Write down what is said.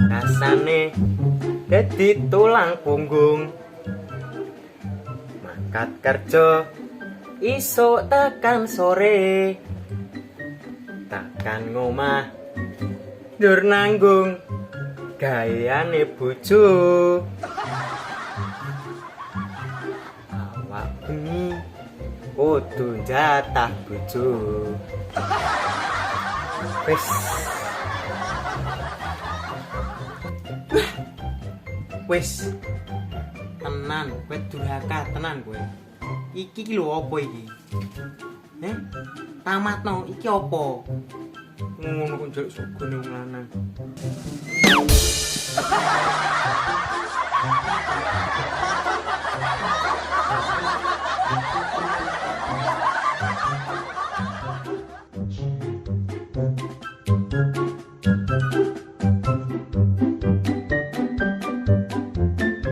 Rasane dadi tulang punggung, mangkat kerja isuk tekan sore, tekan ngomah ndur nanggung gayane bojo, awak bengi kudu jatah bojo. Wes wes tenan kowe durhaka tenan kowe. Iki lho apa iki? Tamatno iki apa? Ngono kok njaluk sugone wong lanang.